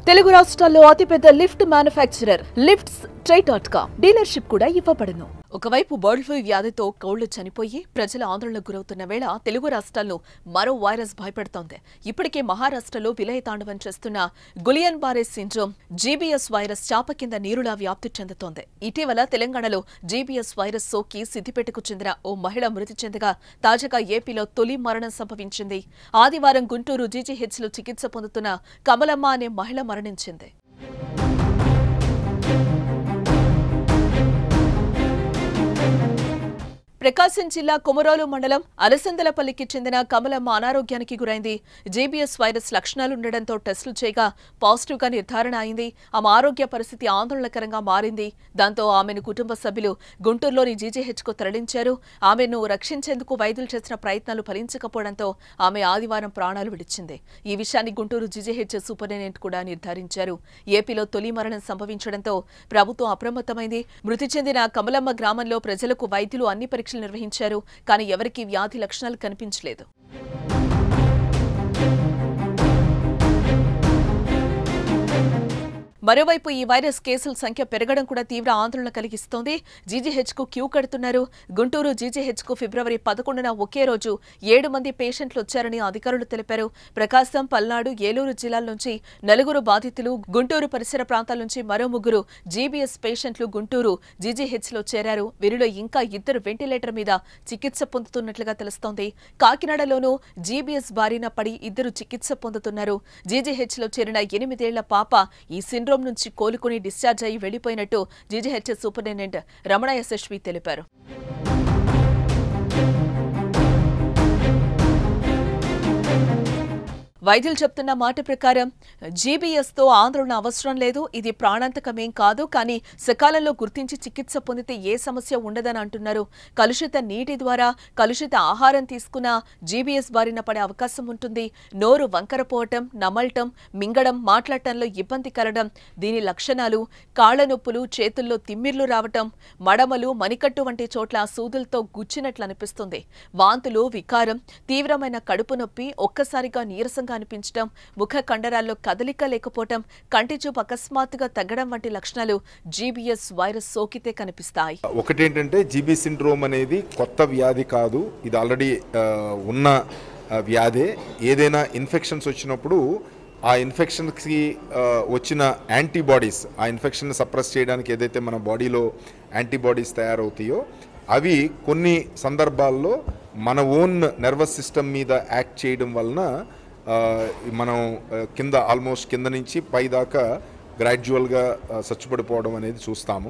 తెలుగు రాష్ట్రాల్లో అతిపెద్ద lift manufacturer lifts ట్రై.com dealership కూడా ఇవ్వబడును. ఒకవైపు బర్డ్ ఫ్లూ వ్యాధితో కోళ్లు చనిపోయి ప్రజల ఆందోళనకు గురవుతున్న వేళ తెలుగు రాష్ట్రాల్లో మరో వైరస్ భయపెడుతోంది. ఇప్పటికే మహారాష్ట్రలో విలయతాండవం చేస్తున్న గులియన్ బారే సిండ్రోమ్ జీబీఎస్ వైరస్ చాప కింద నీరులా వ్యాప్తి చెందుతోంది. ఇటీవల తెలంగాణలో జీబీఎస్ వైరస్ సోకి సిద్దిపేటకు చెందిన ఓ మహిళ మృతి చెందగా తాజాగా ఏపీలో తొలి మరణం సంభవించింది. ఆదివారం గుంటూరు జీజీహెచ్లో చికిత్స పొందుతున్న కమలమ్మ అనే మహిళ మరణించింది. ప్రకాశం జిల్లా కొమరోలు మండలం అలసందలపల్లికి చెందిన కమలమ్మ అనారోగ్యానికి గురైంది. జీబీఎస్ వైరస్ లక్షణాలుండటంతో టెస్టులు చేయగా పాజిటివ్గా నిర్ధారణ అయింది. ఆమె ఆరోగ్య పరిస్థితి ఆందోళనకరంగా మారింది. దాంతో ఆమెను కుటుంబ సభ్యులు గుంటూరులోని జీజీహెచ్కు తరలించారు. ఆమెను రక్షించేందుకు వైద్యులు చేసిన ప్రయత్నాలు ఫలించకపోవడంతో ఆమె ఆదివారం ప్రాణాలు విడిచింది. ఈ విషయాన్ని గుంటూరు జీజీహెచ్ సూపరింటెండెంట్ కూడా నిర్ధారించారు. ఏపీలో తొలి మరణం సంభవించడంతో ప్రభుత్వం అప్రమత్తమైంది. మృతి చెందిన కమలమ్మ గ్రామంలో ప్రజలకు వైద్యులు అన్ని పరీక్షలు నిర్వహించారు. కానీ ఎవరికీ వ్యాధి లక్షణాలు కనిపించలేదు. మరోవైపు ఈ వైరస్ కేసుల సంఖ్య పెరగడం కూడా తీవ్ర ఆందోళన కలిగిస్తోంది. జీజీహెచ్కు క్యూ కడుతున్నారు. గుంటూరు జీజీహెచ్కు ఫిబ్రవరి 11న ఒకే రోజు 7 మంది పేషెంట్లు వచ్చారని అధికారులు తెలిపారు. ప్రకాశం, పల్నాడు, ఏలూరు జిల్లాల నుంచి 4 బాధితులు, గుంటూరు పరిసర ప్రాంతాల నుంచి మరో 3 జీబీఎస్ పేషెంట్లు గుంటూరు జీజీహెచ్లో చేరారు. వీరిలో ఇంకా 2 వెంటిలేటర్ మీద చికిత్స పొందుతున్నట్లుగా తెలుస్తోంది. కాకినాడలోనూ జీబీఎస్ బారిన పడి 2 చికిత్స పొందుతున్నారు. జీజీహెచ్లో చేరిన 8 ఏళ్ల పాప ఈ సిండ్రోమ్ నుంచి కోలుకుని డిశ్చార్జ్ అయ్యి వెళ్లిపోయినట్టు జీజీహెచ్ సూపరింటెండెంట్ రమణ యశస్వి తెలిపారు. వైద్యులు చెప్తున్న మాట ప్రకారం జీబీఎస్తో ఆందోళన అవసరం లేదు. ఇది ప్రాణాంతకమేం కాదు. కానీ సకాలంలో గుర్తించి చికిత్స పొందితే ఏ సమస్య ఉండదని అంటున్నారు. కలుషిత నీటి ద్వారా కలుషిత ఆహారం తీసుకున్న జీబీఎస్ బారిన పడే అవకాశం ఉంటుంది. నోరు వంకరపోవటం, నమలటం, మింగడం, మాట్లాడటంలో ఇబ్బంది కలగడం దీని లక్షణాలు. కాళ్ల నొప్పులు, చేతుల్లో తిమ్మిర్లు రావటం, మడమలు, మణికట్టు వంటి చోట్ల సూదులతో గుచ్చినట్లు అనిపిస్తుంది. వాంతులు, వికారం, తీవ్రమైన కడుపు నొప్పి, ఒక్కసారిగా నీరసంగా అనిపించడం, ముఖ కండరాల్లో కదలిక లేకపోవడం, కంటి చూపు అకస్మాత్తుగా తగ్గడం వంటి లక్షణాలు జీబీఎస్ వైరస్ సోకితే కనిపిస్తాయి. ఒకటేంటంటే జీబీ సిండ్రోమ్ అనేది కొత్త వ్యాధి కాదు. ఇది ఆల్రెడీ ఉన్న వ్యాధే. ఏదైనా ఇన్ఫెక్షన్స్ వచ్చినప్పుడు ఆ ఇన్ఫెక్షన్కి వచ్చిన యాంటీబాడీస్, ఆ ఇన్ఫెక్షన్ సప్రెస్ చేయడానికి ఏదైతే మన బాడీలో యాంటీబాడీస్ తయారవుతాయో అవి కొన్ని సందర్భాల్లో మన ఓన్ నర్వస్ సిస్టమ్ మీద యాక్ట్ చేయడం వలన మనం కింద ఆల్మోస్ట్ కింద నుంచి పై దాకా గ్రాడ్యువల్గా చచ్చుపడిపోవడం అనేది చూస్తాము.